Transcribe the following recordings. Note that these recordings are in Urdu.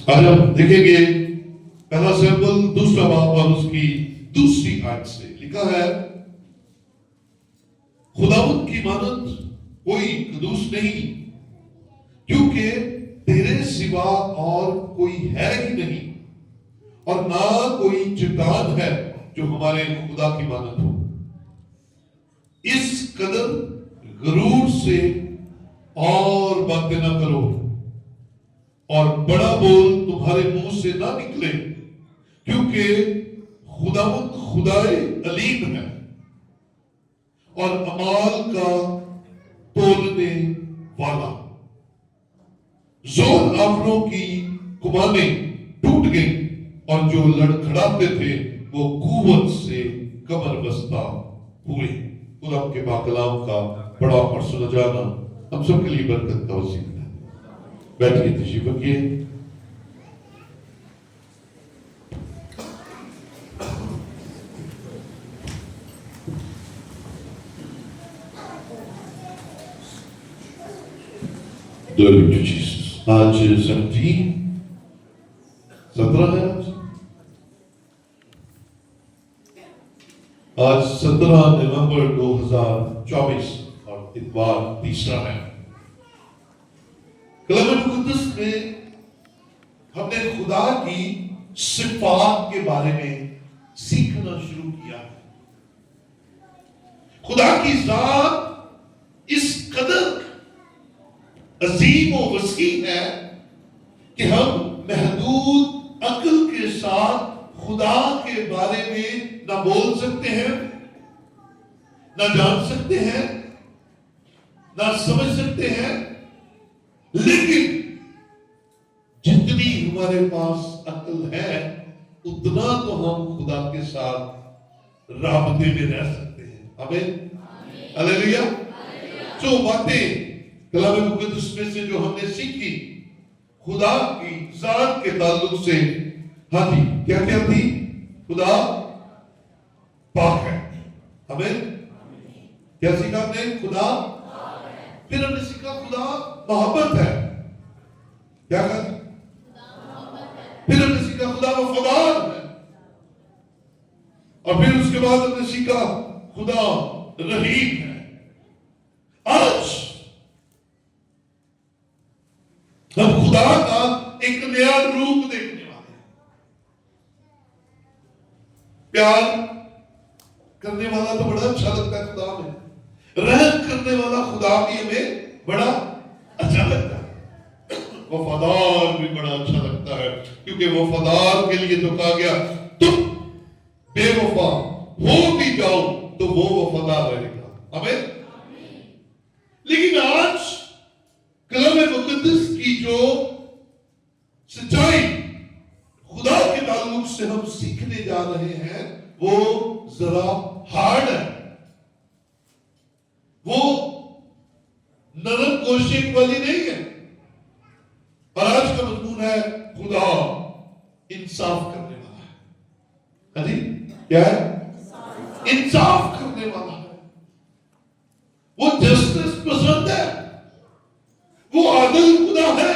آج ہم دیکھیں گے پہلا سیمپل دوسرا باب اور اس کی دوسری آیت سے لکھا ہے، خداوند کی مانند کوئی قدوس نہیں، کیونکہ تیرے سوا اور کوئی ہے ہی نہیں، اور نہ کوئی چٹان ہے جو ہمارے خدا کی مانند ہو۔ اس قدر غرور سے اور باتیں نہ کرو، اور بڑا بول تمہارے منہ سے نہ نکلے، کیونکہ خداوند خدائے علیم ہے اور اعمال کا تولنے والا۔ زور آوروں کی کمانیں ٹوٹ گئیں، اور جو لڑکھڑاتے تھے وہ قوت سے کمر بستہ ہوئے۔ خدا کے پاک کلام کا بڑا اور سنا جانا ہم سب کے لیے برکت کا وسیلہ ہے۔ بیٹھیے، تشریف رکھیے۔ Glory to Jesus۔ آج 17 ہے آج 17 نومبر 2024 اور اتوار تیسرا ہے۔ کلام مقدس میں ہم نے خدا کی صفات کے بارے میں سیکھنا شروع کیا ہے۔ خدا کی ذات اس قدر عظیم و وسیع ہے کہ ہم محدود عقل کے ساتھ خدا کے بارے میں نہ بول سکتے ہیں، نہ جان سکتے ہیں، نہ سمجھ سکتے ہیں، لیکن جتنی ہمارے پاس عقل ہے اتنا تو ہم خدا کے ساتھ رابطے میں رہ سکتے ہیں۔ آمین، ہلیلویا۔ جو باتیں کلام مقدس میں سے جو ہم نے سیکھی خدا کی ذات کے تعلق سے، ہاں جی، کیا کیا تھی؟ خدا پاک ہے۔ ہمیں کیا سیکھا ہم نے؟ خدا۔ پھر ہم نے سیکھا خدا محبت ہے۔ کیا کہا؟ پھر ہم نے سیکھا خدا وفادار ہے، اور پھر اس کے بعد ہم نے سیکھا خدا رحیم ہے۔ آج ہم خدا کا ایک نیا روپ دیکھنے والے ہیں۔ پیار کرنے والا تو بڑا اچھا لگتا ہے خدا میں، رحم کرنے والا خدا بھی ہمیں بڑا اچھا لگتا ہے، وفادار بھی بڑا اچھا لگتا ہے، کیونکہ وفادار کے لیے تو کہا گیا تم بے وفا ہو بھی جاؤ تو وہ وفادار رہے گا۔ ہمیں لیکن آج کلام مقدس کی جو سچائی خدا کے تعلق سے ہم سیکھنے جا رہے ہیں وہ ذرا ہارڈ ہے، وہ نرم گوشت والی نہیں ہے۔ اور آج کا مضمون ہے خدا انصاف کرنے والا ہے۔ ہاں جی، کیا ہے؟ انصاف کرنے والا ہے، وہ جسٹس پسند ہے، وہ عادل خدا ہے،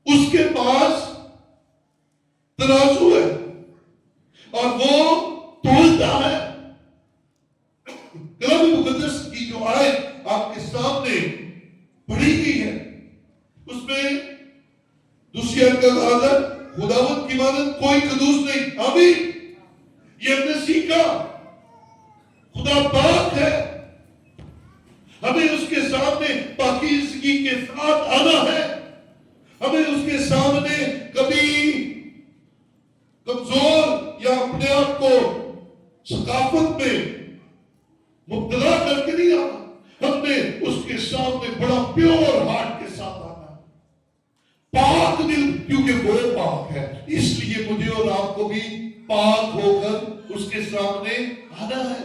اس کے پاس ترازو ہے اور وہ تولتا ہے۔ کلام مقدس کی جو آیت آپ کے سامنے پڑھی گئی ہے اس میں دوسری آیت کا کہا ہے خداوند کی مانند کوئی قدوس نہیں۔ آمین۔ یہ ہم نے سیکھا خدا پاک ہے، ہمیں اس کے سامنے پاکیزگی کے ساتھ آنا ہے، ہمیں اس کے سامنے کبھی کمزور یا اپنے آپ کو ثقافت میں مبتلا کر کے نہیں آنا، ہم نے اس کے سامنے بڑا پیور ہارٹ کے ساتھ آنا ہے، پاک دل، کیونکہ وہ پاک ہے، اس لیے مجھے اور آپ کو بھی پاک ہو کر اس کے سامنے آنا ہے۔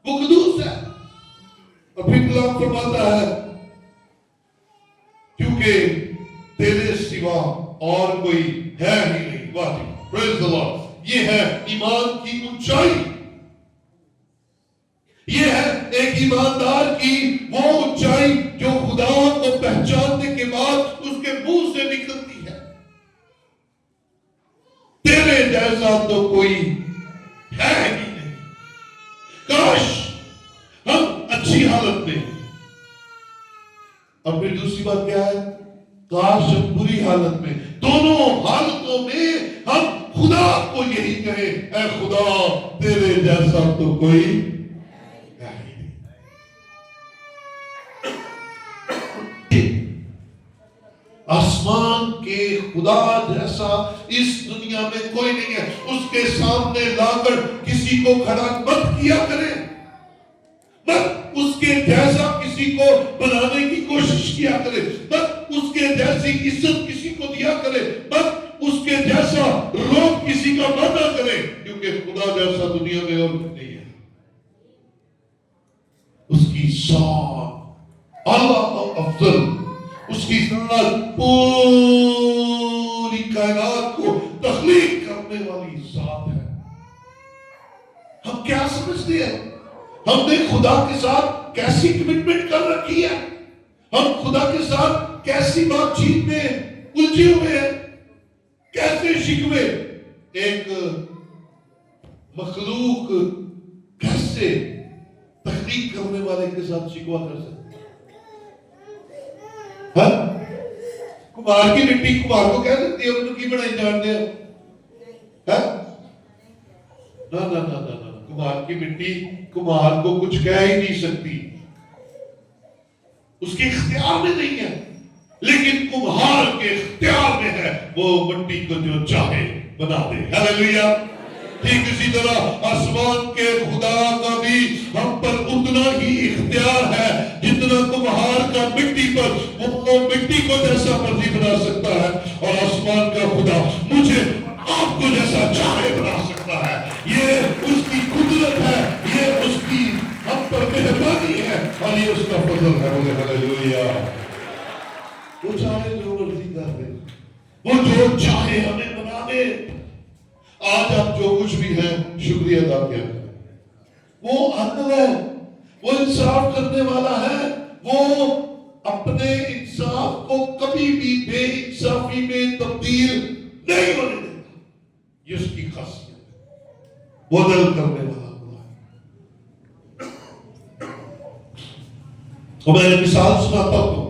وہ قدوس ہے۔ اور پھر کلام فرماتا ہے کیونکہ تیرے سوا اور کوئی ہے ہی نہیں۔ واہ، پریز دی لارڈ۔ یہ ہے ایمان کی اونچائی، یہ ہے ایک ایماندار کی وہ اونچائی جو خدا کو پہچاننے کے بعد اس کے نکلتی ہے. تیرے جیسا تو کوئی ہے ہی نہیں. کاش ہم اچھی حالت میں. اور پھر دوسری بات کیا ہے؟ کاش ہم بری حالت میں. دونوں حالتوں میں ہم خدا کو یہی کہیں، اے خدا تیرے جیسا تو کوئی ہے ہی نہیں. آسمان کے خدا جیسا اس دنیا میں کوئی نہیں ہے. اس کے سامنے لا کر کسی کو کھڑا مت کیا کرے، مت اس کے جیسا کسی کو بنانے کی کوشش کیا کرے، مت اس کے جیسی عزت کسی کو دیا کرے، مت اس کے جیسا روب کسی کا مانا کرے، کیونکہ خدا جیسا دنیا میں اور نہیں ہے. اس کی ذات اعلیٰ افضل، اس کی ذات پوری کائنات کو تخلیق کرنے والی ذات ہے. ہم کیا سمجھتے ہیں؟ ہم نے خدا کے ساتھ کیسی کمٹمنٹ کر رکھی ہے، ہم خدا کے ساتھ کیسی بات چیت میں الجھے ہوئے ہیں، کیسے شکوے. ایک مخلوق کیسے تخلیق کرنے والے کے ساتھ شکوا کر سکتے ہیں؟ کمار کی مٹی کمار کو کہہ سکتی ہے انہوں کی بڑائی جانتے ہیں؟ نہ کمار کی مٹی کمار کو کچھ کہہ ہی نہیں سکتی، اس کے اختیار میں نہیں ہے. لیکن کمہار کے اختیار میں ہے، وہ مٹی کو جو چاہے بنا دے. ہاللیلویہ. ٹھیک اسی طرح آسمان کے خدا کا بھی ہم پر اتنا ہی اختیار ہے جتنا کمہار کا مٹی پر. وہ مٹی کو جیسا مرضی بنا سکتا ہے، اور آسمان کا خدا مجھے آپ کو جیسا چاہے بنا سکتا ہے. یہ اس کی قدرت ہے، یہ اس کی ہم پر مہربانی ہے، اور یہ اس کا فضل ہے. بولے ہاللیلویہ. وہ چاہے جو مرضی کر دے، وہ جو چاہے ہمیں بنا دے. آج آپ جو کچھ بھی ہیں شکریہ ادا کیا کریں. وہ عدل ہے، وہ انصاف کرنے والا ہے، وہ اپنے انصاف کو کبھی بھی بے انصافی میں تبدیل نہیں ہونے دیتا. یہ اس کی خاصیت ہے، وہ عدل کرنے والا خدا ہے. اور میں نے مثال سناتا ہوں.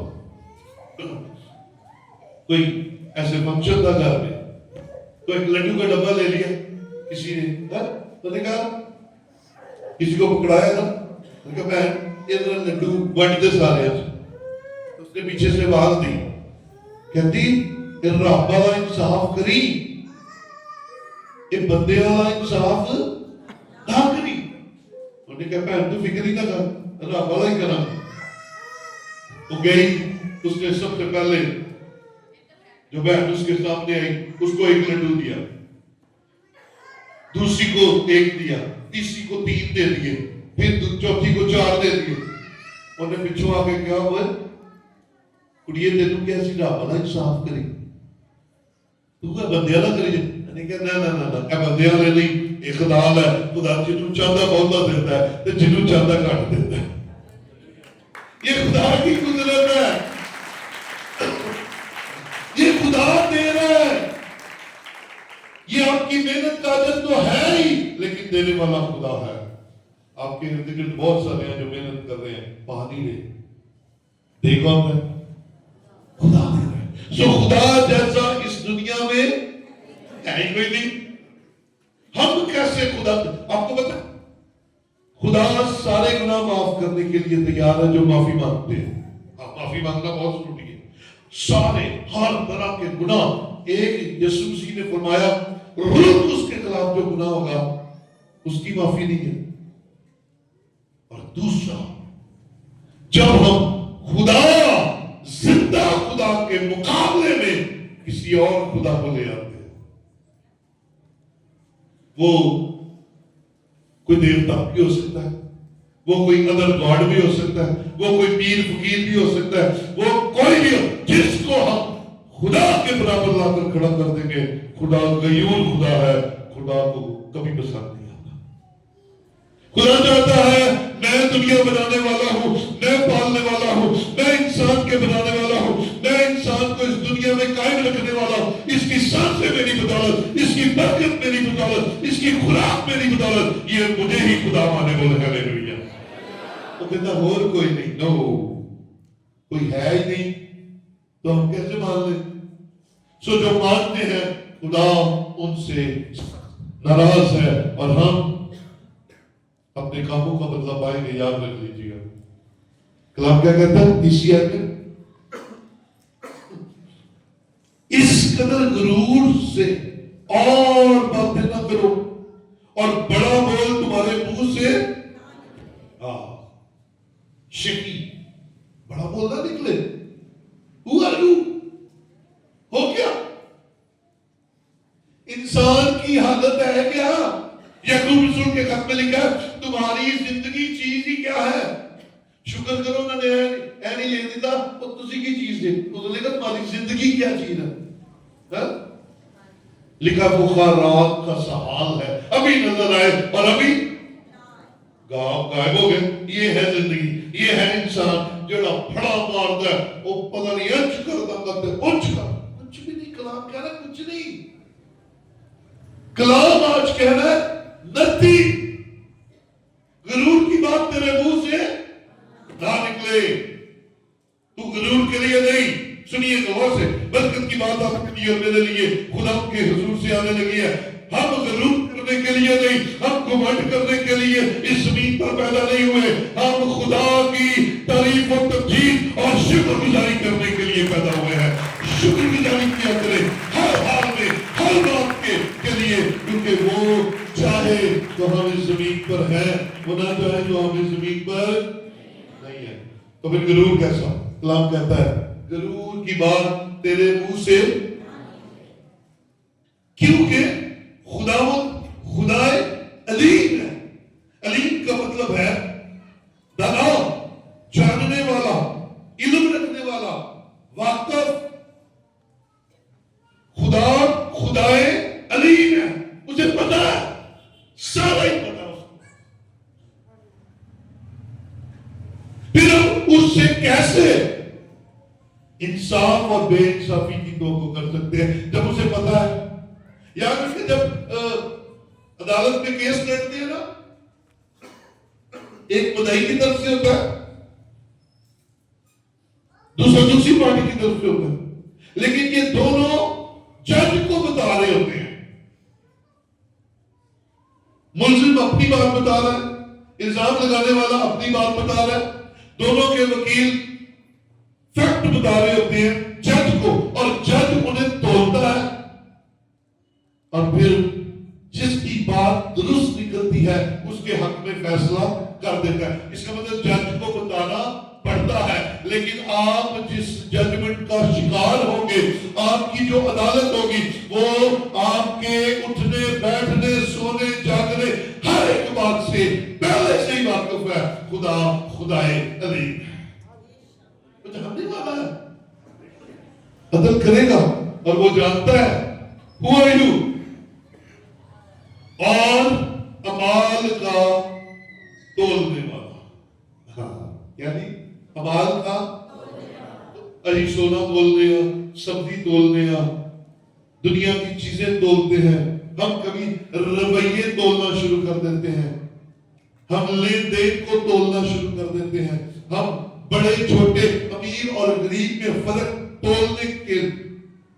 کوئی ایسے فنکشن تھا گھر میں، تو ایک لڈو کا ڈبہ لے لیا کسی نے، تو نے کہا کسی کو پکڑایا نا، نے کہا بہن یہ ذرا لڈو بانٹ دے سارے. اس نے پیچھے سے آواز دی، کہتی رب والا انصاف کری، یہ بندے والا انصاف نہ کری. انہوں نے کہا بہن تو فکر ہی نہ کر، رب والا ہی کرا. وہ گئی، اس نے سب سے پہلے جو بہن اس کے سامنے آئی اس کو ایک لڈو دیا، دوسری کو ایک دیا، تیسری کو 3 دے دیے، پھر چوتھی کو 4 دے دیے. انہوں نے پچھو آ کے کیا ہوا کڑیے تینوں کیسی رب والا انصاف کری، تو کیا بندے والا کری؟ میں نے کہا نہ کیا بندے والے نہیں، ایک خدا ہے، خدا جنوں چاہتا بہتا دیتا ہے تو جنوں چاہتا گھٹ دیتا ہے. یہ خدا کی قدرت ہے، یہ خدا دے رہا ہے. یہ آپ کی محنت کا اجر تو ہے ہی، لیکن دینے والا خدا ہے. آپ کے ارد گرد بہت سارے ہیں جو محنت کر رہے ہیں، پا نہیں رہے. دیکھو ہم خدا دے رہا ہے. سو خدا جیسا اس دنیا میں ہے ہی کوئی نہیں. ہم کیسے خدا، آپ کو پتا خدا سارے گناہ معاف کرنے کے لیے تیار ہے جو معافی مانگتے ہیں. معافی مانگنا بہت ضروری ہے. سارے ہر طرح کے گناہ، ایک یسوع مسیح نے فرمایا روح اس کے خلاف جو گناہ ہوگا اس کی معافی نہیں ہے. اور دوسرا، جب ہم خدا زندہ خدا کے مقابلے میں کسی اور خدا کو لے آتے ہیں، وہ کوئی دیوتا بھی ہو سکتا ہے، وہ کوئی ادر گاڈ بھی ہو سکتا ہے، وہ کوئی پیر فقیر بھی ہو سکتا ہے، وہ کوئی بھی ہو، جس کو ہم خدا کے برابر لا کر کھڑا کر دیں گے. خدا غیور خدا ہے، خدا کو کبھی پسند نہیں آتا. خدا چاہتا ہے میں دنیا بنانے والا ہوں، میں پالنے والا ہوں، میں انسان کے بنانے والا ہوں، میں انسان کو اس دنیا دنیا میں قائم رکھنے والا ہوں. اس کی سانسیں میری بدولت, اس کی برکت میری بدولت, اس کی خوراک میری بدولت, یہ مجھے ہی خدا مانے. بولے ہاللیلویا. وہ کہتا اور کوئی نہیں. نو, کوئی ہے ہی نہیں تو ہم کیسے مان لیں؟ سو جو مانتے ہیں خدا ان سے ناراض ہے اور ہم اپنے کاموں کا بدلہ پائیں گے. یاد رکھ لیجیے گا. کلام کیا کہتا ہے اسی آیت میں؟ اس قدر غرور سے اور باتیں نہ کرو اور بڑا بول تمہارے منہ سے شکی بڑا بول نہ نکلے. Who are you؟ ہو کیا انسان کی حالت ہے کیا؟ یعقوب رسول کے خط میں لکھا ہے تمہاری زندگی چیز ہی کیا ہے؟ شکر کرو نہ اے نہیں لے دیتا اور تسی کی چیز دے. انہوں نے کہا تمہاری زندگی کیا چیز ہے؟ لکھا بخارات کا سحال ہے, ابھی نظر آئے اور ابھی غائب ہو گئے. یہ ہے زندگی, یہ ہے انسان جڑا پھڑا مارتا ہے وہ پتہ نہیں انچ کرتا کرتے انچ کا کچھ بھی نہیں. کلام کہہ رہا ہے کچھ نہیں. کلام آج کہہ رہا ہے نتی غرور کی بات تیرے منہ سے نہ نکلے. تو غرور کے لیے نہیں. سنیے غور سے, برکت کی بات آپ کے لیے اور میرے لیے خدا کے حضور سے آنے لگی ہے. ہم غرور کرنے کے لیے نہیں, ہم گھمنڈ کرنے کے لیے اس زمین پر پیدا نہیں ہوئے. ہم خدا کی تعریف و تمجید اور شکر گزاری کرنے کے لیے پیدا ہوئے ہیں. شکر گزاری کیا کریں ہر حال میں, ہر بات کے لیے, کیونکہ وہ چاہے تو ہم اس زمین پر ہیں, وہ نہ چاہے تو ہم اس زمین پر نہیں ہیں. تو پھر غرور کیسا؟ کلام کہتا ہے غرور کی بات تیرے منہ سے, کیونکہ خدائے علیم ہے. علیم کا مطلب ہے دانا, جاننے والا, علم رکھنے والا, واقف. خدائے علیم ہے, مجھے پتا ہے, سارا ہی پتا اس کو. پھر اس سے کیسے انصاف اور بے انصافی کی توقع کر سکتے ہیں جب اسے پتا ہے؟ یعنی جب عدالت میں کیس لڑتے ہیں نا, ایک مدعی کی طرف سے ہوتا ہے, دوسری پارٹی کی طرف سے ہوتا ہے, لیکن یہ دونوں جج کو بتا رہے ہوتے ہیں. ملزم اپنی بات بتا رہا ہے, الزام لگانے والا اپنی بات بتا رہا ہے, دونوں کے وکیل فیکٹ بتا رہے ہوتے ہیں جج کو, اور جج انہیں تولتا ہے اور پھر جس کی بات درست نکلتی ہے اس کے حق میں فیصلہ کر دیتا ہے. اس کا مطلب جج کو بتانا پڑتا ہے, لیکن آپ جس ججمنٹ کا شکار ہوں گے, آپ کی جو عدالت ہوگی وہ آپ کے اٹھنے بیٹھنے سونے جاگنے ہر ایک بات سے پہلے سے ہی واقف ہے. خدائے علیم جاننے والا ہے, عدل کرے گا اور وہ جانتا ہے. Who are you؟ اور امال کا تولنے والا. یعنی امال کا ابھی سونا تولنے یا سبزی تولنے یا دنیا کی چیزیں تولتے ہیں. ہم کبھی رویے تولنا شروع کر دیتے ہیں, ہم لین دین کو تولنا شروع کر دیتے ہیں, ہم بڑے چھوٹے امیر اور غریب میں فرق تولنے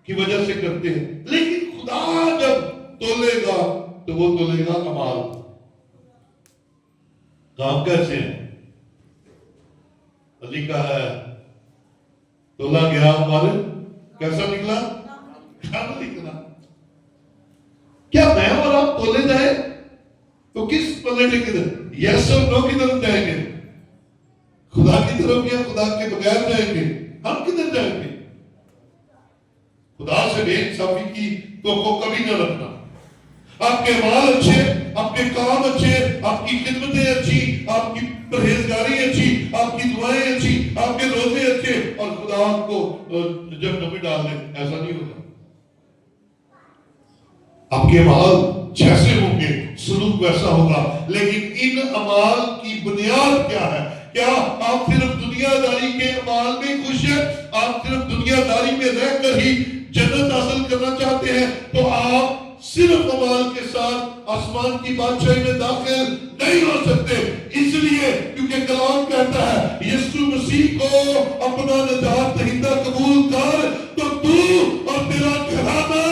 کی وجہ سے کرتے ہیں. لیکن خدا جب تولے گا تو وہ تولے گا امال. کام کیسے ہیں؟ لکھا ہے تولا گیا ہمارے کیسا نکلا؟ کام نکلا. کیا میں اور آپ تولے جائیں تو کس پلے ٹکے یس اور نو کی طرف جائیں گے؟ خدا کی طرف یا خدا کے بغیر جائیں گے؟ ہم کدھر جائیں گے؟ خدا سے بے انصافی کی توقع کبھی نہ رکھنا. آپ کے مال اچھے, آپ کے کام اچھے, آپ کی خدمتیں اچھی, آپ کی پرہیزگاری اچھی, آپ کی دعائیں اچھی, آپ کے روزے اچھے, اور خدا آپ کو جہنم میں ڈال دے, ایسا نہیں ہوگا. آپ کے مال جیسے ہوں گے سلوک ویسا ہوگا. لیکن ان اعمال کی بنیاد کیا ہے کیا آپ صرف دنیا داری کے اعمال میں خوش ہیں؟ آپ صرف دنیا داری میں رہ کر ہی جنت حاصل کرنا چاہتے ہیں تو آپ صرف اعمال کے ساتھ آسمان کی بادشاہی میں داخل نہیں ہو سکتے. اس لیے کیونکہ کلام کہتا ہے یسوع مسیح کو اپنا نجات دہندہ قبول کر تو تو اور تیرا گھرانہ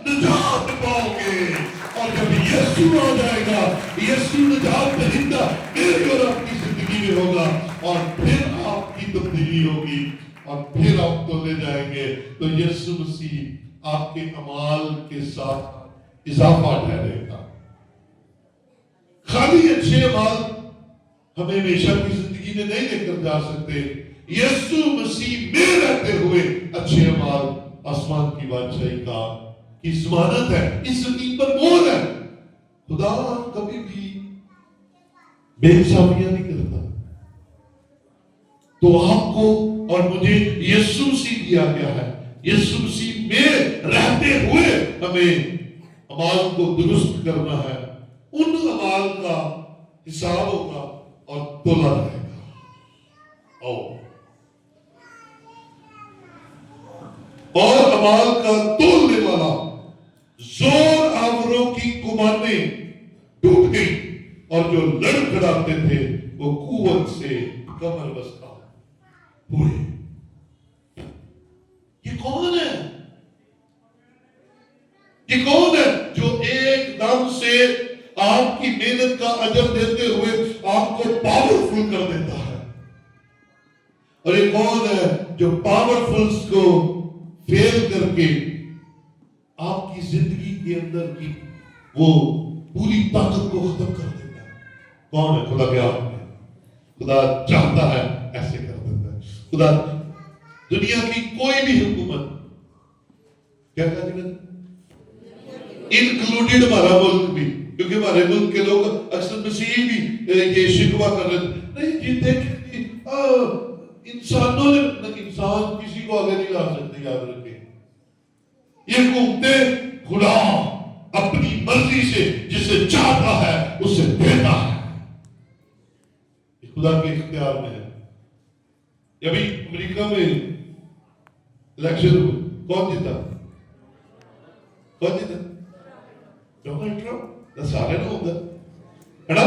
نجات پاؤ گے. اور جب یسوع آ جائے گا، یسوع نجات دہندہ میری اور آپ کی زندگی میں ہوگا، اور پھر آپ کی تبدیلی ہوگی اور پھر آپ تو لے جائیں گے. تو یسوع مسیح آپ کے اعمال کے ساتھ اضافہ ٹھہرے گا. خالی اچھے اعمال ہمیں ہمیشہ کی زندگی میں نہیں لے کر جا سکتے. یسوع مسیح میں رہتے ہوئے اچھے اعمال آسمان کی بادشاہی کا کی ضمانت ہے، اس زمین پر مہر ہے. خدا کبھی بھی بے انصافیاں نہیں کرتا. تو آپ کو اور مجھے یسوع مسیح دیا گیا ہے. یسوع مسیح میں رہتے ہوئے ہمیں اعمال کو درست کرنا ہے. ان اعمال کا حساب ہوگا اور تولا رہے گا. اور اعمال کا تولنے والا زور آوروں کی کمانیں ٹوٹ گئی اور جو لڑکھڑاتے تھے وہ قوت سے کمر بستہ ہوئے. یہ کون ہے؟ یہ کون ہے جو ایک دم سے آپ کی محنت کا اجر دیتے ہوئے آپ کو پاورفل کر دیتا ہے؟ اور یہ کون ہے جو پاورفلز کو فیل کر کے آپ کی زندگی کے اندر کی وہ پوری طاقت کو ختم کر دیتا ہے؟ کون ہے؟ خدا کیا ہے؟ خدا چاہتا ہے ایسے کر دیتا ہے. خدا دنیا کی کوئی بھی حکومت کیا کہا جی انکلوڈیڈ ہمارا ملک بھی، کیونکہ ہمارے ملک کے لوگ اکثر مسیحی بھی یہ شکوہ کر رہے تھے نہیں جی دیکھیں انسانوں نے انسان کسی کو آگے نہیں لا سکتے. یاد رکھیں یہ حکومتیں خدا اپنی مرضی سے جسے چاہتا ہے اسے دیتا ہے. یہ خدا کے اختیار میں ہے. ابھی امریکہ میں الیکشن کون جیتا؟ کون جیتا؟ Donald Trump. سارے لوگ ہے نا.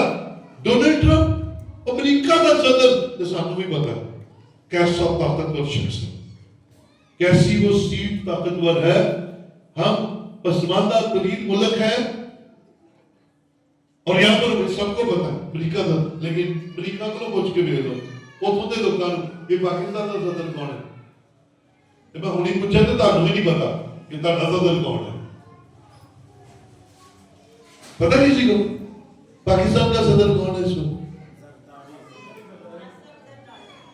ڈونلڈ ٹرمپ امریکہ کا صدر، سانوں بھی پتا ہے کیسا طاقتور شخص ہے، کیسی وہ سیٹ طاقتور ہے. ہم پسماندہ ترین ملک ہے اور یہاں پر سب کو پتا ہے امریکہ کا، لیکن امریکہ کو پوچھ کے بھی لو وہ خود لوگوں یہ پاکستان کا صدر کون ہے؟ میں ہونی پوچھا تو تمہیں بھی نہیں پتا کہ تمہارا صدر کون ہے. پتہ کسی کو پاکستان کا صدر کون ہے اس وقت؟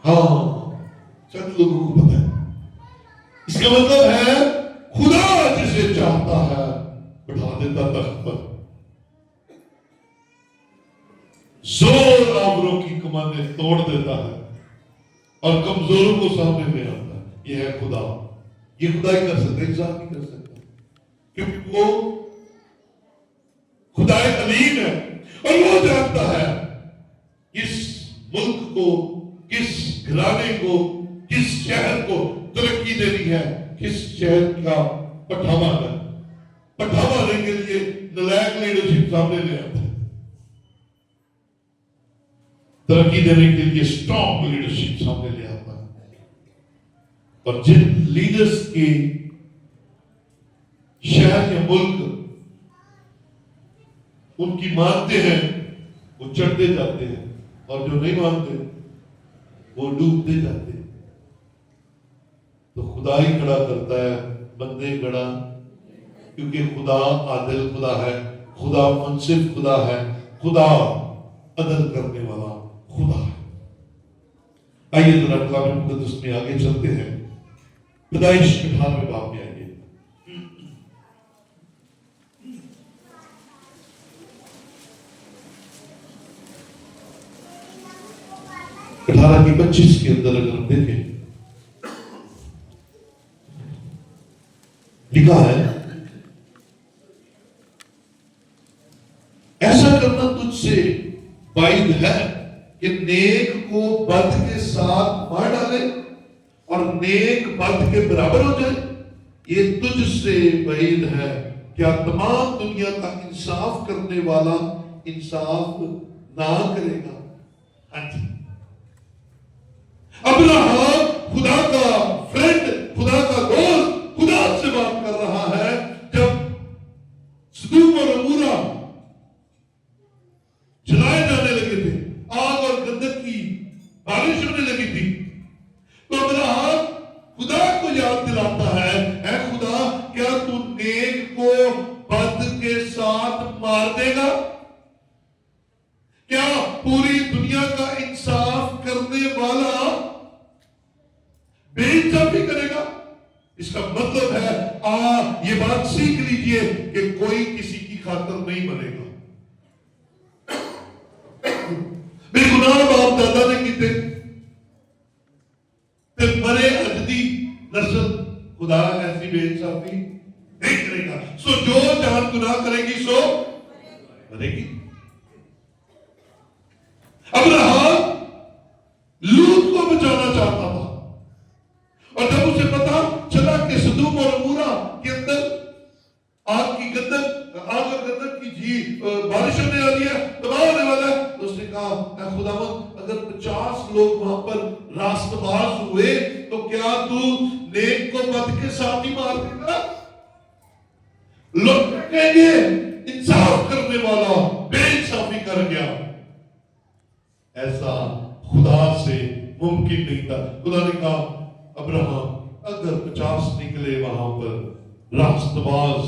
ہاں چند لوگوں کو پتا ہے. اس کا مطلب ہے خدا جسے چاہتا ہے بٹھا دیتا تخت پر. زور آوروں کی کمانیں توڑ دیتا ہے اور کمزوروں کو سامنے لے آتا ہے. یہ ہے خدا. یہ خدا ہی کر سکتا ہے، انسان نہیں کر سکتا، کیونکہ وہ خدا علیم ہے اور وہ جانتا ہے کس ملک کو، کس گھرانے کو، کس شہر کو ترقی دینی ہے، کس شہر کا پٹھاوا ہے. پٹھاوا دینے کے لیے نلائق لیڈرشپ سامنے لے آتا ہے، ترقی دینے کے لیے اسٹرانگ لیڈرشپ سامنے لے آتا ہے. اور جن لیڈرز کے شہر یا ملک ان کی مانتے ہیں وہ چڑھتے جاتے ہیں، اور جو نہیں مانتے وہ ڈوبتے جاتے ہیں. تو خدا ہی کھڑا کرتا ہے، بندے کھڑا، کیونکہ خدا عادل خدا ہے، خدا منصف خدا ہے، خدا عدل کرنے والا خدا ہے. آئیے ذرا کلام مقدس میں آگے چلتے ہیں. پیدائش 18ویں باب میں آئیے. 18 کی 25 کے اندر اگر ہم دیکھیں لکھا ہے ایسا کرنا تجھ سے بعید ہے کہ نیک کو بد کے ساتھ مار ڈالے اور نیک بد کے برابر ہو جائے، یہ تجھ سے بعید ہے۔ کیا تمام دنیا کا انصاف کرنے والا انصاف نہ کرے گا؟ ہاں جی، ابراہیم خدا کا فرینڈ، خدا کا دوست، خدا سے بات کر رہا ہے۔ جب سدوم اور عمورہ جلائے جانے لگے تھے، آگ اور گندک کی بارش ہونے لگی تھی، تو ابراہیم خدا کو یاد دلاتا ہے، اے خدا کیا تو نیک کو بد کے ساتھ مار دے گا؟ کیا پوری دنیا کا انصاف کرنے والا بے انصافی کرے گا؟ اس کا مطلب ہے یہ بات سیکھ لیجئے کہ کوئی کسی کی خاطر نہیں مرے گا۔ بے گناہ باپ دادا نے کیتے تے مرے اجدی نسل، خدا ایسی بے انصافی نہیں کرے گا۔ سو جو جان گناہ کرے گی سو مرے گی۔ ابراہیم لوط کو بچانا چاہتا تھا، اور جب اسے پتا چلا کہ سدوم اور عمورہ کے اندر آگ کی گندک، آگ اور گندک کی بارش ہونے والی ہے، تباہ ہونے والا ہے، تو اس نے کہا اے خداوند اگر 50 لوگ وہاں پر راست باز ہوئے تو کیا تو نیک کو بد کے ساتھ ہی مار دے گا؟ لوگ کہیں گے انصاف کرنے والا بے انصافی کر گیا۔ ایسا خدا سے ممکن نہیں تھا۔ خدا نے کہا ابراہیم اگر 50 نکلے وہاں پر راست باز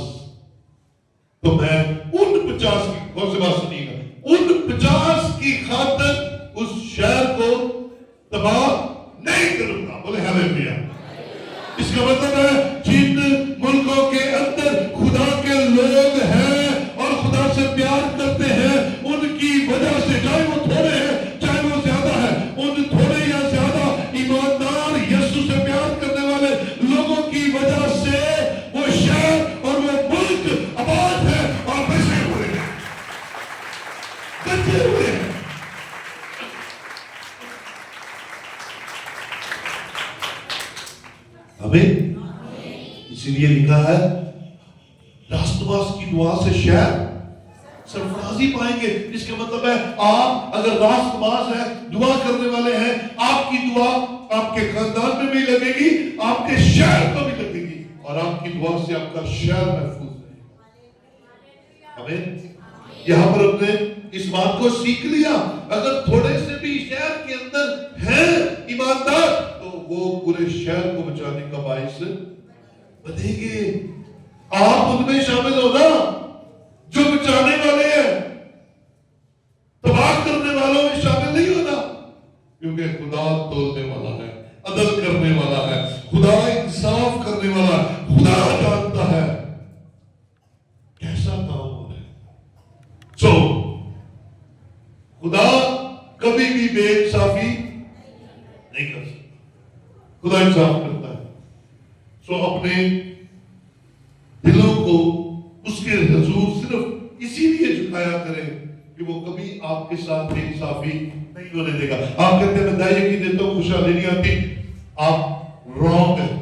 تو میں ان 50 کی کون سے بات سنیے گا، ان 50 کی خاطر اس شہر کو تباہ نہیں کروں گا۔ بولے ہاللیلویا۔ اس کا مطلب ہے جن ملکوں کے اندر خدا کے لوگ ہیں اور خدا سے پیار کرتے ہیں، ان کی وجہ سے چاہے وہ تھوڑے ہیں چاہے وہ زیادہ ہے، ان تھوڑے یا زیادہ ایماندار یسوع سے پیار کرنے والے لوگوں کی وجہ سے وہ شہر اور وہ ملک آباد ہے اور بچے ہوئے ہیں، بچے ہوئے ہیں۔ ہمیں اسی لیے لکھا ہے راست باز کی دعا سے شہر سرفرازی پائیں گے۔ اس کا مطلب ہے آپ اگر راست باز ہیں، دعا کرنے والے ہیں، آپ کی دعا آپ کے خاندان میں بھی لگے گی، آپ کے شہر کو بھی لگے گی، اور آپ کی دعا سے آپ کا شہر محفوظ رہے گا۔ آمین۔ یہاں پر ہم نے اس بات کو سیکھ لیا، اگر تھوڑے سے بھی شہر کے اندر ہیں ایماندار تو وہ پورے شہر کو بچانے کا باعث بنے گے۔ آپ ان میں شامل ہونا جو بچانے والے ہیں، تباہ کرنے والوں میں شامل نہیں ہونا، کیونکہ خدا تولنے والا ہے، عدل کرنے والا ہے، خدا انصاف کرنے والا ہے، خدا جانتا ہے کیسا کام ہو رہا ہے۔ سو خدا کبھی بھی بے انصافی نہیں کر سکتا، خدا انصاف کرتا ہے۔ سو اپنے دلوں کو اس کے حضور صرف اسی لیے جھکایا کرے کہ وہ کبھی آپ کے ساتھ بے انصافی نہیں ہونے دے گا۔ آپ کہتے ہیں میں دائیں کی دیتا ہوں خوشحالی نہیں آتی، آپ رانگ ہیں،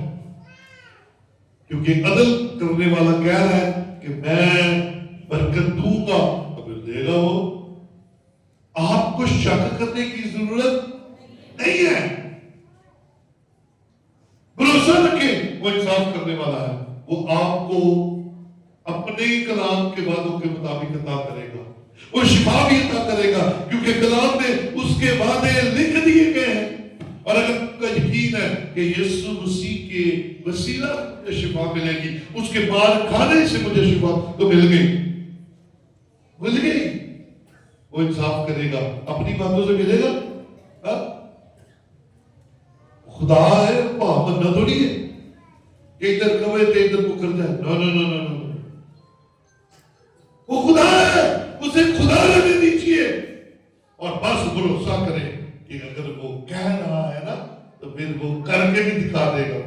کیونکہ عدل کرنے والا کہہ رہا ہے کہ میں برکت دوں گا، اب دے گا وہ۔ آپ کو شک کرنے کی ضرورت نہیں ہے، بھروسہ رکھیں وہ انصاف کرنے والا ہے، وہ آپ کو اپنے کلام کے وعدوں کے مطابق عطا کرے گا، وہ شفا بھی عطا کرے گا، کیونکہ کلام میں اس کے وعدے لکھ دیے گئے ہیں۔ اور اگر آپ کا یقین ہے کہ یسوع مسیح کے وسیلہ مجھے شفا ملے گی، اس کے مال کھانے سے مجھے شفا تو مل گئی، وہ انصاف کرے گا، اپنی باتوں سے ملے گا۔ خدا ہے، محمد نہ تھوڑی ہے کہ ادھر کوے تھے ادھر مکر جائے، نو، وہ خدا ہے، اسے خدا رہنے دیجیے اور بس بھروسہ کریں کہ اگر وہ کہہ رہا ہے نا تو پھر وہ کر کے بھی دکھا دے گا۔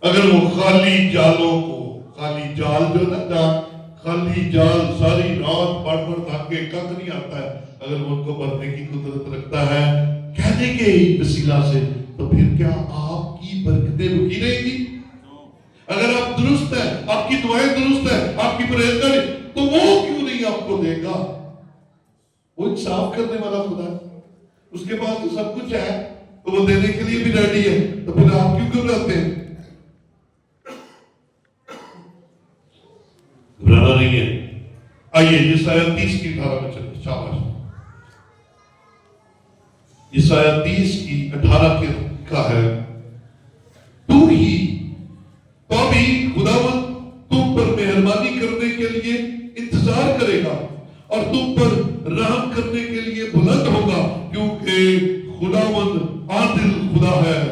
اگر وہ خالی جالوں کو، خالی جال جو نا خالی جال ساری رات پڑھ تھک کے کک نہیں آتا ہے اگر وہ ان کو بھرنے کی قدرت رکھتا ہے کہنے کے ہی وسیلہ سے، تو پھر کیا آپ کی برکتیں رکی رہیں گی؟ اگر آپ درست ہیں، آپ کی دعائیں درست ہیں، آپ کی پرہیزگاری، تو وہ کیوں نہیں آپ کو دے گا؟ وہ انصاف کرنے والا خدا ہے، اس کے پاس تو سب کچھ ہے، تو وہ دینے کے لیے بھی ریڈی ہے، تو پھر آپ کیوں رہتے ہیں؟ گھبرانا نہیں ہے۔ آئیے یسایہ 30 کی 18 میں چلیں، شاباش۔ یسایہ 30 کی 18 کا ہے، تو ہی تو بھی خداوند تم پر مہربانی کرنے کے لیے انتظار کرے گا اور تم پر رحم کرنے کے لیے بلند ہوگا، کیونکہ خداوند عادل خدا ہے۔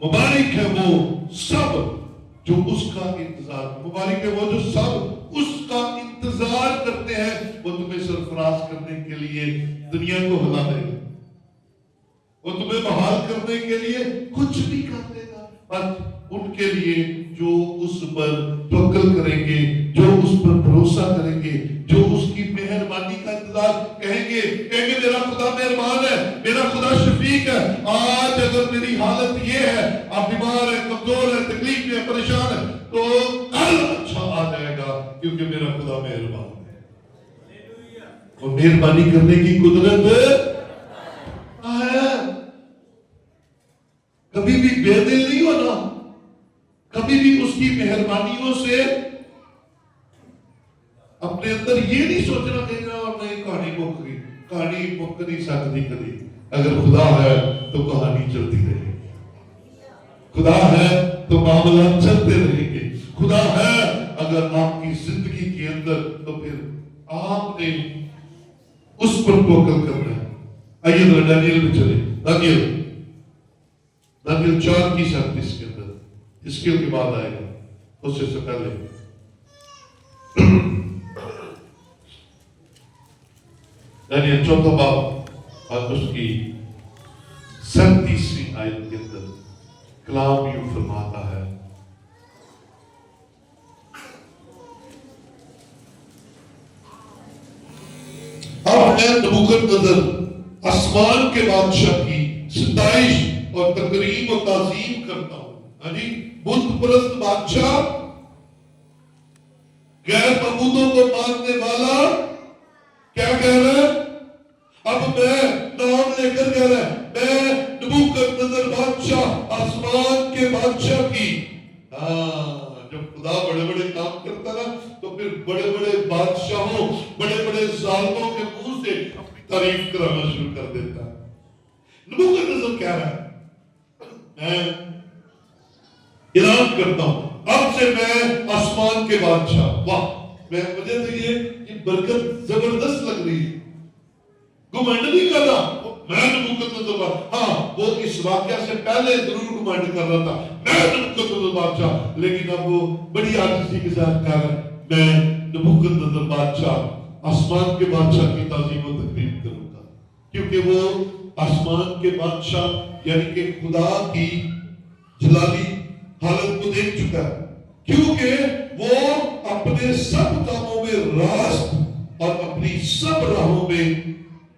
مبارک ہے وہ سب جو اس کا انتظار، مبارک ہے وہ جو سب اس کا انتظار کرتے ہیں۔ وہ تمہیں سرفراز کرنے کے لیے دنیا کو ہلا دے گا، وہ تمہیں بحال کرنے کے لیے کچھ بھی کر دے گا، اور ان کے لیے جو اس پر توکل کریں گے، جو اس پر بھروسہ کریں گے، جو اس کی مہربانی کا انتظار کہیں گے میرا خدا مہربان ہے، میرا خدا شفیق ہے۔ آج اگر میری حالت یہ ہے، آپ بیمار ہیں، کمزور ہیں، تکلیف میں پریشان ہیں، تو کل اچھا آ جائے گا، کیونکہ میرا خدا مہربان ہے۔ وہ مہربانی کرنے کی قدرت ہے۔ کبھی بھی بے دل نہیں ہونا، کبھی بھی اس کی مہربانیوں سے اپنے اندر یہ نہیں سوچنا کہ نہیں کہانی مک گئی، کہانی مک نہیں سکتی کبھی۔ اگر خدا ہے تو کہانی چلتی رہے گی، خدا ہے تو معاملات چلتے رہیں گے، خدا ہے اگر آپ کی زندگی کے اندر، تو پھر آپ نے اس پر توکل کرنا ہے۔ آئیے ذرا دانیل میں چلے، دانیل 4 کی 37 کے اندر، اس کے بعد آئے گا، اس سے پہلے دانیل 4 باب اور اس کی 37ویں آیت کے اندر کلام یوں فرماتا ہے، اب میں نبوکدنضر آسمان کے بادشاہ کی ستائش اور تکریم و تعظیم کرتا ہوں۔ بت پرست بادشاہ، غیر معبودوں کو ماننے والا، کیا کہہ رہا ہے؟ اب میں نام لے کر کہہ رہا ہے، میں نبوکدنضر بادشاہ، آسمان کے بادشاہ کی۔ جب خدا بڑے بڑے کام کرتا نا، تو پھر بڑے بڑے بادشاہوں، بڑے بڑے ظالموں کے منہ سے اپنی تعریف کرنا شروع کر دیتا ہے۔ نبوکدنضر کہہ رہا ہے، میں اعلان کرتا ہوں، اب سے میں آسمان کے بادشاہ۔ واہ، مجھے تو یہ برکت زبردست لگ رہی ہے۔ گھمنڈ نہیں کر رہا، میں نبوکدنضر بادشاہ، ہاں وہ اس واقعہ سے پہلے ضرور گھمنڈ کر رہا تھا، میں نبوکدنضر بادشاہ، لیکن اب وہ بڑی عاجزی کے ساتھ کہہ رہا ہے، میں نبوکدنضر بادشاہ آسمان کے بادشاہ کی تعظیم و تکریم کروں گا، کیونکہ وہ آسمان کے بادشاہ یعنی کہ خدا کی جلالی حالت کو دیکھ چکا ہے، کیونکہ وہ اپنے سب کاموں میں راست اور اپنی سب راہوں میں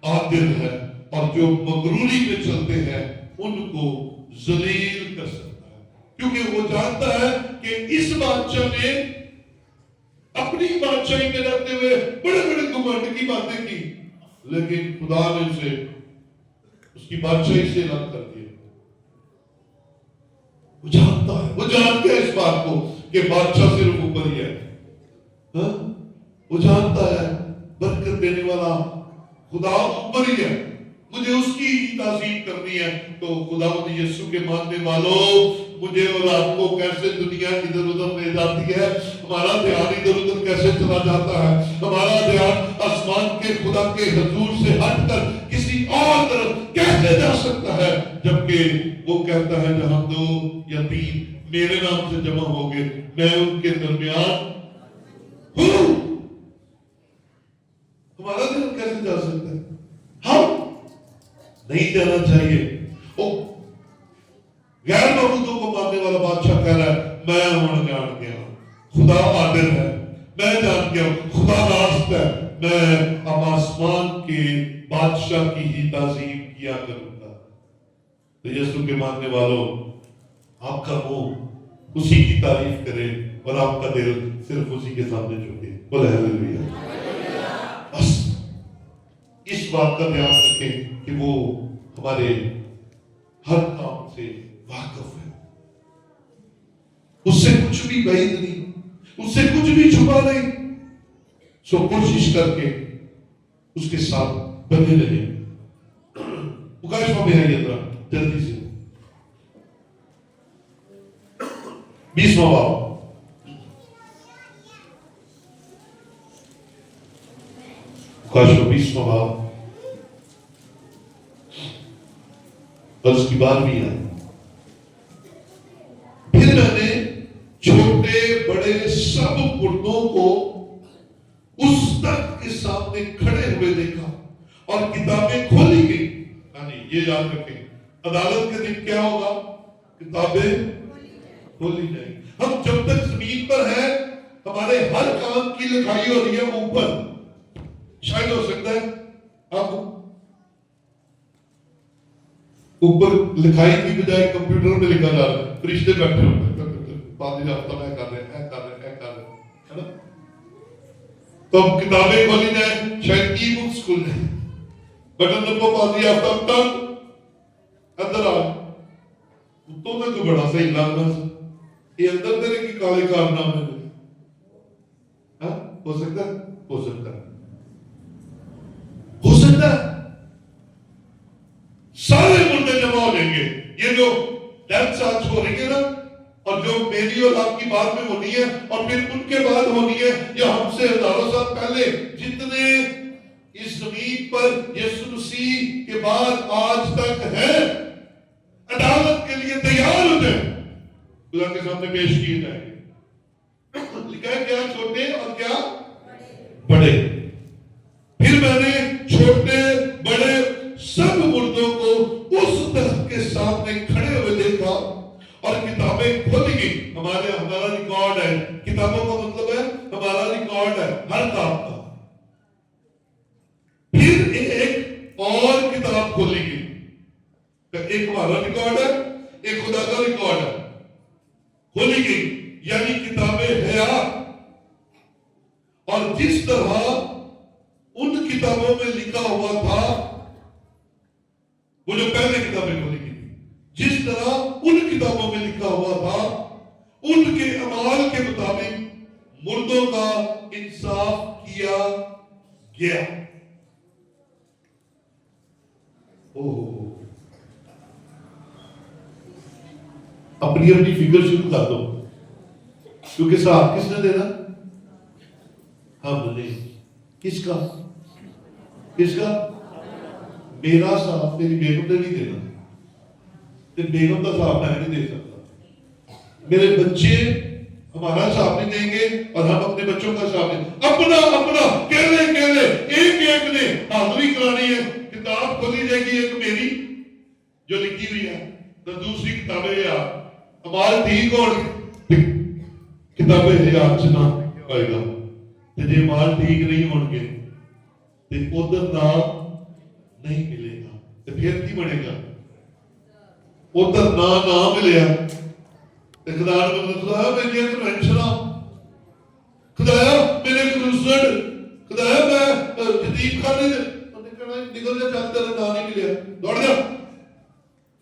عادل ہے، اور جو مغروری میں چلتے ہیں ان کو ذلیل کر سکتا ہے، کیونکہ وہ جانتا ہے کہ اس بادشاہ نے اپنی بادشاہی میں رہتے ہوئے بڑے بڑے گھمنڈ کی باتیں کی، لیکن خدا نے اسے اس کی بادشاہی سے اعلان کر دیا۔ وہ جانتا ہے، وہ جانتا ہے اس بات کو کہ بادشاہ صرف اوپر ہی ہے، وہ جانتا ہے برکت دینے والا خدا اوپر ہی ہے، مجھے اس کی تعظیم کرنی ہے۔ تو خداوند یسوع کے ماننے والوں، مجھے اور آپ کو کیسے دنیا ادھر ادھر لے جاتی ہے، ہمارا دھیان ادھر ادھر کیسے چلا جاتا ہے، ہمارا دھیان آسمان کے خدا کے حضور سے ہٹ کر کسی اور طرف کیسے جا سکتا ہے، جبکہ وہ کہتا ہے جہاں 2 یا 3 میرے نام سے جمع ہو گئے، میں ان کے درمیان ہوں۔ ہمارا دھیان کیسے جا سکتا ہے؟ ہم نہیں جانا چاہیے۔ غیر معبودوں کو ماننے والا بادشاہ کہہ رہا ہے، میں ہوں جان گیا، خدا عادل ہے، میں جان گیا ہوں خدا راست ہے میں اب آسمان کے بادشاہ کی ہی تعظیم کیا کروں گا. تو یسوع کے ماننے والوں آپ کا منہ اسی کی تعریف کرے اور آپ کا دل صرف اسی کے سامنے جھکے. بولے ہلیلویا. بس اس بات کا دھیان رکھیں کہ وہ ہمارے ہر کام سے واقف ہے. اس سے کچھ بھی بعید نہیں, اس سے کچھ بھی چھپا نہیں. سو کوشش کر کے اس کے ساتھ بنے رہے. مکاشفہ میں ہے یہ ذرا جلدی سے 20واں باب. مکاشفہ 20واں باب اور اس کی 12ویں آیت. پھر میں نے چھوٹے بڑے سب مردوں کو اس تخت کے سامنے کھڑے ہوئے دیکھا اور کتابیں کھولی گئی. یعنی یہ یاد رکھیں عدالت کے دن کیا ہوگا؟ کتابیں کھولی جائیں. ہم جب تک زمین پر ہیں ہمارے ہر کام کی لکھائی ہو رہی ہے اوپر. شاید ہو سکتا ہے اب اوپر لکھائی کی بجائے کمپیوٹر میں لکھا جا رہا ہے. فرشتے بیٹھے ہوتے ہیں پادری ہفتہ میں کر رہے ہیں ہے نا. تو اب کتابیں کھولی جائیں شاید ای بکس کھل جائیں. بٹن دبو پادری ہفتہ تک اندر آ تو میں تو بڑا صحیح لگنا یہ اندر تیرے کی کالے کارنامے میں ہو سکتا ہے ہو سکتا ہے ہو سکتا ہے. سارے مردے جمع ہو جائیں گے. یہ جو ڈیتھ آج ہو رہی ہے نا اور جو میری اور آپ کی بات میں ہونی ہے اور پھر ان کے بعد ہونی ہے یا ہم سے ہزاروں سال پہلے جتنے اس زمین پر یسوع مسیح کے بعد آج تک ہے عدالت کے لیے تیار ہو جائیں خدا کے سامنے پیش کیے جائیں گے. لکھا ہے کیا چھوٹے اور کیا بڑے. پھر میں نے چھوٹے بڑے سب مردوں کو اس تخت کے سامنے کھڑے ہوئے دیکھا اور کتابیں کھولی گئی. ہمارا ریکارڈ ہے. کتابوں کا مطلب ہے ہمارا ریکارڈ ہے ہر کام کا. پھر ایک اور کتاب کھولی گئی. ایک ہمارا ریکارڈ ہے ایک خدا کا ریکارڈ ہے. کھولی گئی یعنی کتابیں حیات. اور جس طرح ان کتابوں میں لکھا ہوا تھا وہ جو پہلے کتابیں کھولی گئی جس طرح ان کتابوں میں لکھا ہوا تھا ان کے اعمال کے مطابق مردوں کا انصاف کیا گیا. اپنی اپنی فکر شروع کر دو کیونکہ صاحب کس نے دینا؟ ہم نے. کس کا؟ کس کا؟ میرا صاحب میری بیگم نے نہیں دینا. بیگم کا صاحب میں نہیں دے سکتا. میرے بچے ہمارا صاحب نہیں دیں گے اور ہم اپنے بچوں کا صاحب دیں. اپنا کہلے ایک نے حاضری کرانی ہے. کتاب کھولی جائے گی ایک میری جو لکھی ہوئی ہے تو دوسری کتابیں یاد ہمارے ٹھیک اور کتابیں یاد چنا پائے گا. جی مال ٹھیک نہیں ہون گے تو ادھر نام نہیں ملے گا. تو پھر کی بنے گا؟ ادھر نہ ملیا اقدار میں خدایا میری کنونشن خدایا میرے کرسڈ خدایا میں جدید خانے نکل جا چلتے رہے نہ نہیں ملیا دوڑ جا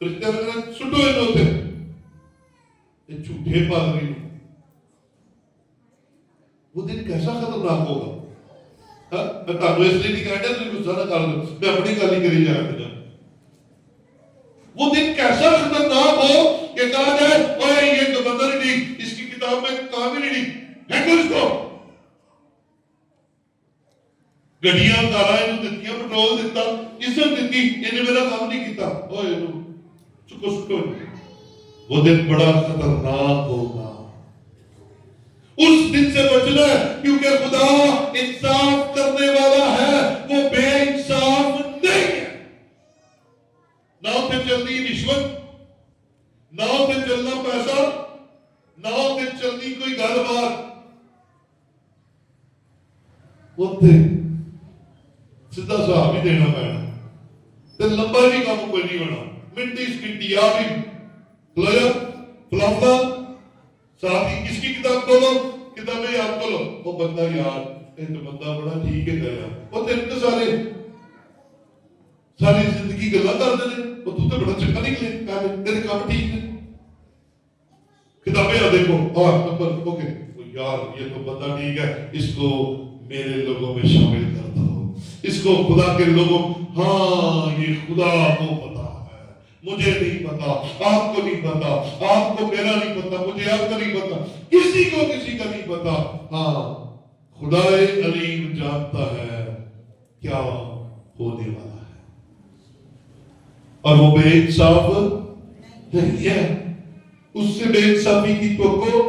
فرشتے نے سٹو ان ہوتے یہ جھوٹے پادری وہ دن کیسا خطرناک ہوگا. میں تانوں اس لیے نہیں کہتا تم غصہ نہ کر دو میں اپنی گالی کری جا رہا. وہ دن کیسا خطرناک ہو کہ کہا جائے اوے یہ گورنر نہیں اس کی کتاب میں کام ہی نہیں پھینکو اس کو. گڈیاں کاراں انہوں دتیاں پٹرول دیتا عزت دیتی انہیں میرا کام نہیں کیتا اوے چکو سٹو. وہ دن بڑا خطرناک ہوگا. اس دن سے بچنا ہے کیونکہ خدا انصاف کرنے والا ہے وہ بے انصاف نہیں ہے. نہ اسے چلنی رشوت نہ اسے چلنا پیسہ نہ اسے چلنی کوئی گل بات. اتنے سیدھا صاحب ہی دینا پینا تے لمبا بھی کام کوئی نہیں ہونا منٹی سکنٹی آ بھی کھلایا فلافلا ساتھ ہی کس کی کتاب کھولو کتابیں یاد کھولو وہ بندہ یار یہ تو بندہ بڑا ٹھیک ہے گیا وہ تین تو ساری زندگی گلا کرتے ہیں وہ تو بڑا چنگا نکلے تیرے کام ٹھیک ہے کتابیں دیکھو اور نمبر اوکے یار یہ تو بندہ ٹھیک ہے اس کو میرے لوگوں میں شامل کرتا ہو اس کو خدا کے لوگوں ہاں یہ خدا کو پتا ہے مجھے نہیں پتا آپ کو نہیں پتا آپ کو میرا نہیں پتا مجھے آپ کا نہیں پتا کسی کو کسی کا نہیں پتا ہاں خدا علیم جانتا ہے کیا ہونے والا ہے اور وہ بے انصاف نہیں ہے اس سے بے انصافی کی توقع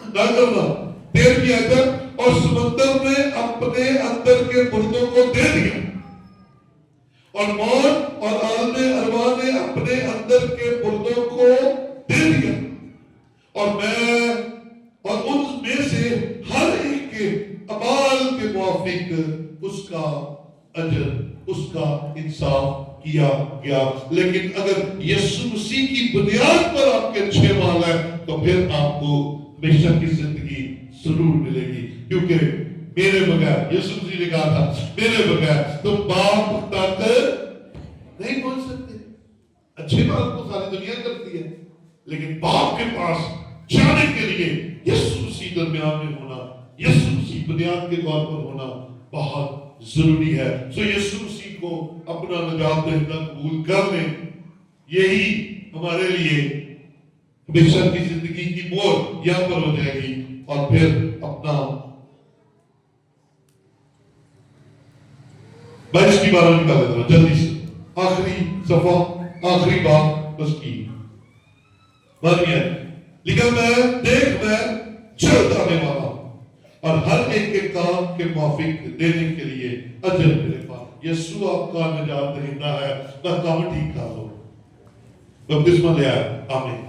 نہ کرنا 13 آیت اور سمندر نے اپنے اندر کے مردوں کو دے دیا اور موت اور عالم ارواح نے اپنے اندر کے مردوں کو دے دیا اور میں اور ان میں سے ہر ایک کے اعمال کے موافق اس کا اجر اس کا انصاف کیا گیا لیکن اگر یسوع مسیح کی بنیاد پر آپ کے اچھے مال ہے تو پھر آپ کو ہمیشہ کی زندگی ضرور ملے گی کیونکہ میرے بغیر یسوع مسیح نے کہا تھا میرے بغیر تم باپ تک نہیں پہنچ سکتے اچھے مال کو ساری دنیا کرتی ہے لیکن باپ کے پاس جانے کے لیے یسوع مسیح درمیان میں ہونا یسوع مسیح بنیاد کے طور پر ہونا بہت ضروری ہے سو یسوع مسیح کو اپنا نجات دہندہ قبول کر لیں یہی ہمارے لیے ہمیشہ کی زندگی کی مور یہاں پر ہو جائے گی اور پھر اپنا 22 کی بارہ نکال دیتا ہوں جلدی سے آخری صفحہ آخری بات بس کی مرمیہ لکھا میں چل آنے والا ہوں اور ہر ایک کے کام کے موافق دینے کے لیے اجر میرے پاس یسوع آپ کا نجات دہندہ ہے بس کام ٹھیک کر لو بپتسمہ لیا ہے آمین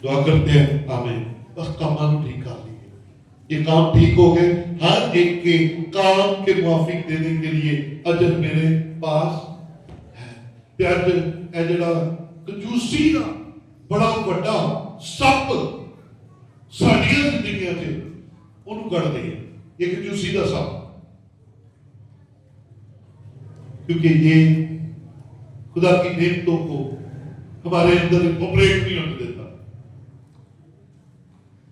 دعا کرتے ہیں آمین بس کام ٹھیک کر لیجیے یہ کام ٹھیک ہو گئے ہر ایک کے کام کے موافق دینے کے لیے اجر میرے پاس ہے پیار اے جڑا کنجوسی دا بڑا بڑا سپ ساڈیاں زندگیاں چ انہوں کر دیں یہ کنجوسی دا سپ کیونکہ یہ خدا کی نعمتوں کو ہمارے اندر آپریٹ نہیں ہونے دیتا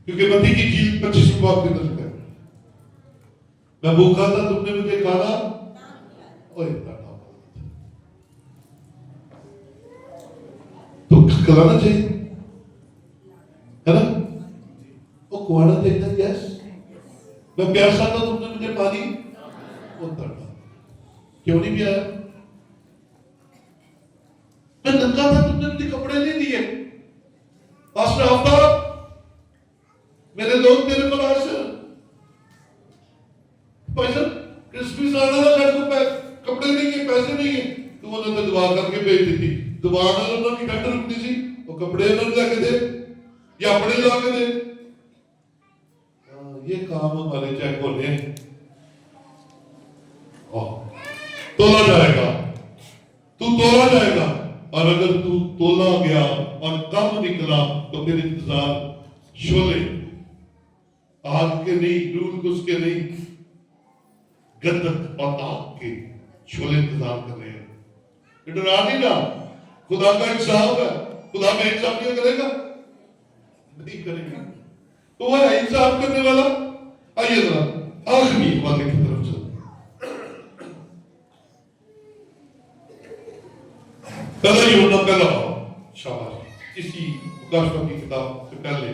کیونکہ متی کی چیز 25 باب کے اندر ہے میں بھوکا تھا تم نے مجھے کھانا اور تو کھلانا چاہیے ہے نا وہ کھوانا چاہیے یس میں پیاسا تھا تم نے مجھے پانی اترا کیوں نہیں پیا میں ننگا تھا تم نے مجھے کپڑے نہیں دیے پاسٹر آفتاب میرے لوگ میرے کو آج پیسہ کرسمس آنا تھا سڑ کو کپڑے نہیں ہیں پیسے نہیں ہیں تو انہوں نے دعا کر کے بھیج دی تھی دعا نہ انہوں کی ٹھنڈ رکتی تھی وہ کپڑے انہوں نے لا کے دے یا اپنے لا کے دے یہ کام ہمارے چیک ہونے ہیں تولا جائے گا تو تولا جائے گا اور اگر تو تولا گیا اور کم نکلا تو پھر انتظار شولے آگ کے نہیں دور گس کے نہیں گندک اور آگ کے شولے انتظار کر رہے ہیں ڈرا نہیں نا خدا کا انصاف ہے خدا کا انصاف کیا کرے گا نہیں کرے گا تو وہ ہے انصاف کرنے والا آئیے ذرا آخری والے کی طرف سے پہلا یوحنا پہلا باب شاباش اسی مکاشفہ کی کتاب سے پہلے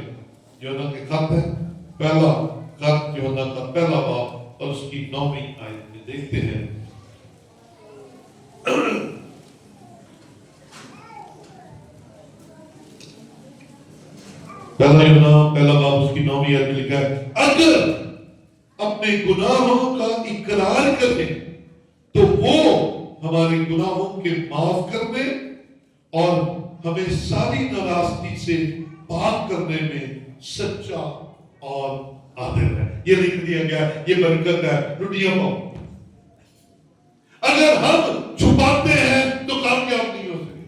یوحنا کے خط ہے پہلا خط یوحنا کا پہلا باب اور اس کی 9ویں آیت میں دیکھتے ہیں پہلا یوحنا پہلا باب اس کی 9ویں آیت میں لکھا ہے اگر اپنے گناہوں کا اقرار کریں تو وہ ہمارے گناہوں کے معاف کرنے اور ہمیں ساری ناراستی سے پاک کرنے میں سچا اور عادل ہے. یہ لکھ دیا گیا یہ برکت ہے روٹیاں پاؤ. اگر ہم چھپاتے ہیں تو کامیاب نہیں ہو سکے،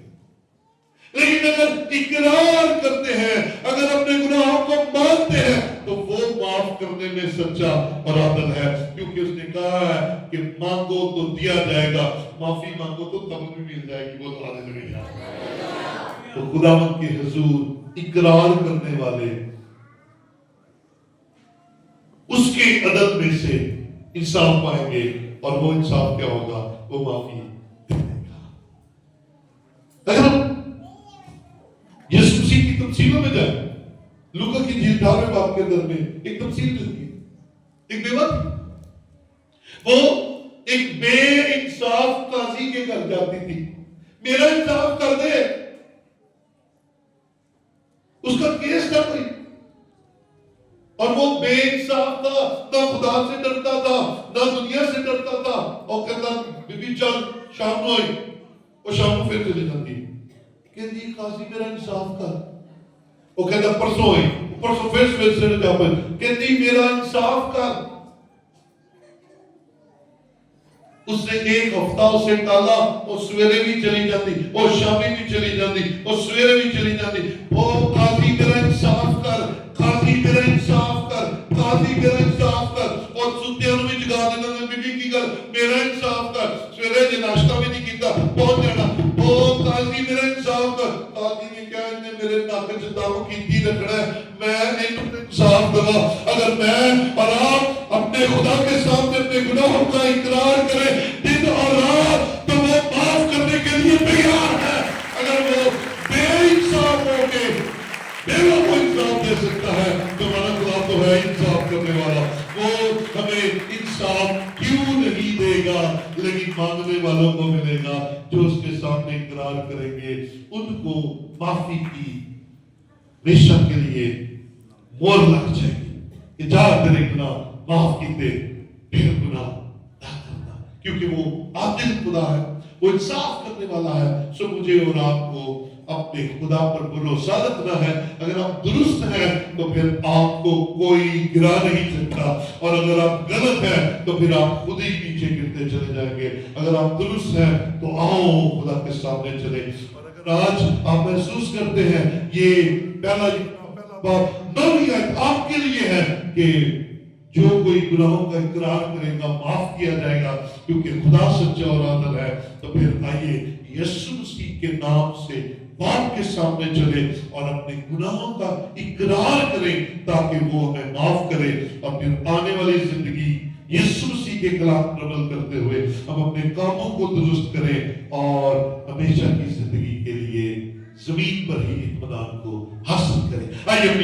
لیکن اگر اقرار کرتے ہیں، اگر اپنے گناہوں کو مانتے ہیں تو وہ معاف کرنے میں سچا اور عادل ہے. کیونکہ اس نے کہا ہے کہ مانگو تو دیا جائے گا، معافی مانگو تو تب بھی مل جائے گی. وہ تو عادل نہیں ہے. تو خداوند کے حضور اقرار کرنے والے اس کے عدد میں سے انصاف پائیں گے، اور وہ انصاف کیا ہوگا؟ وہ معافی دے گا. اگر ہم یسوع مسیح کی تمثیلوں میں جائیں، لوکا کی 18ویں باب کے اندر میں ایک تمثیل ملتی ہے. ایک بیوہ تھی، وہ ایک بے انصاف قاضی کے گھر جاتی تھی. میرا انصاف کر دے. اس کا کیس تھا کوئی، اور وہ بے انصاف تھا، نہ خدا سے ڈرتا تھا نہ دنیا سے ڈرتا تھا. اور کہتا بی بی چل شام کو آئی، وہ شام کو پھر چلی جاتی. کہتی قاضی میرا انصاف کر. وہ کہتا پرسوں آئی، پرسوں پھر سویرے سے جا پر کہتی میرا انصاف کر. اس نے ایک ہفتہ اسے ٹالا. وہ سویرے بھی چلی جاتی، وہ شامی بھی چلی جاتی، وہ سویرے بھی چلی جاتی. وہ قاضی میرا انصاف کر، قاضی میرا انصاف کر، قاضی میرا انصاف کر. اور ستیاں بھی جگا دینا بی بی کی گل میرا انصاف کر. سویرے جی ناشتہ بھی نہیں کیتا پہنچ جانا، وہ قاضی میرا انصاف کر. قاضی نے کیا نے میرے ناک چ دم کیتی رکھنا ہے، میں انصاف دوا. اگر میں اور آپ اپنے خدا کے سامنے اپنے گناہوں کا اقرار کریں دن اور رات تو وہ معاف کرنے کے لیے تیار ہے. اگر وہ بے انصاف ہو کے میرا کو انصاف دے سکتا ہے تو ہمارا خدا تو ہے انصاف کرنے والا. وہ ہمیں انصاف کیوں نہیں دے گا، لیکن مانگنے والوں کو ملے گا جو اس کے سامنے اقرار کریں گے. ان کو معافی کی ہمیشہ کے لیے مہر لگ جائے گی کہ جا تیرے گناہ معاف کیتے، پھر گناہ نہ کرنا. کیونکہ وہ عادل خدا ہے، وہ انصاف کرنے والا ہے. سو مجھے اور آپ کو اپنے خدا پر بھروسہ رکھنا ہے. اگر آپ درست ہیں تو پھر آپ کو کوئی گرا نہیں سکتا، اور اگر آپ غلط ہیں تو پھر آپ خود ہی پیچھے گرتے چلے جائیں گے. اگر آپ درست ہیں تو آؤ خدا کے سامنے چلے. اور اگر آج آپ محسوس کرتے ہیں یہ پہلا باب نویں آیت آپ کے لیے ہے کہ جو کوئی گناہوں کا اقرار کرے گا معاف کیا جائے گا کیونکہ خدا سچا اور عادل ہے، تو پھر آئیے یسوع مسیح کے نام سے باپ کے سامنے چلے اور اپنے گناہوں کا اقرار کریں تاکہ وہ ہمیں معاف کرے. اور پھر آنے والی زندگی یسوع مسیح کے کلام پر عمل کرتے ہوئے ہم اپنے کاموں کو درست کریں اور ہمیشہ کی زندگی کے لیے زمین پر ہی اطمینان کو حاصل کریں. آئیے اپنی